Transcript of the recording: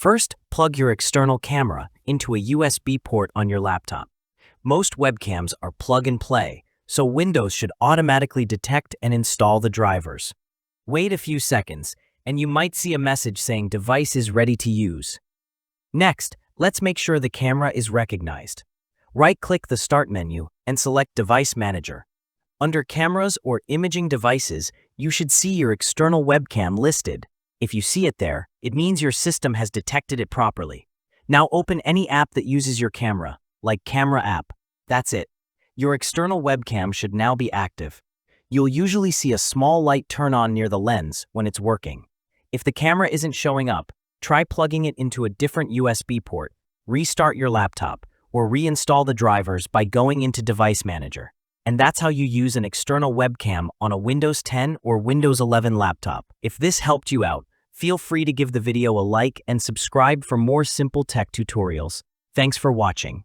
First, plug your external camera into a USB port on your laptop. Most webcams are plug and play, so Windows should automatically detect and install the drivers. Wait a few seconds, and you might see a message saying device is ready to use. Next, let's make sure the camera is recognized. Right-click the Start menu and select Device Manager. Under Cameras or Imaging Devices, you should see your external webcam listed. If you see it there, it means your system has detected it properly. Now open any app that uses your camera, like Camera app. That's it. Your external webcam should now be active. You'll usually see a small light turn on near the lens when it's working. If the camera isn't showing up, try plugging it into a different USB port, restart your laptop, or reinstall the drivers by going into Device Manager. And that's how you use an external webcam on a Windows 10 or Windows 11 laptop. If this helped you out, feel free to give the video a like and subscribe for more simple tech tutorials. Thanks for watching.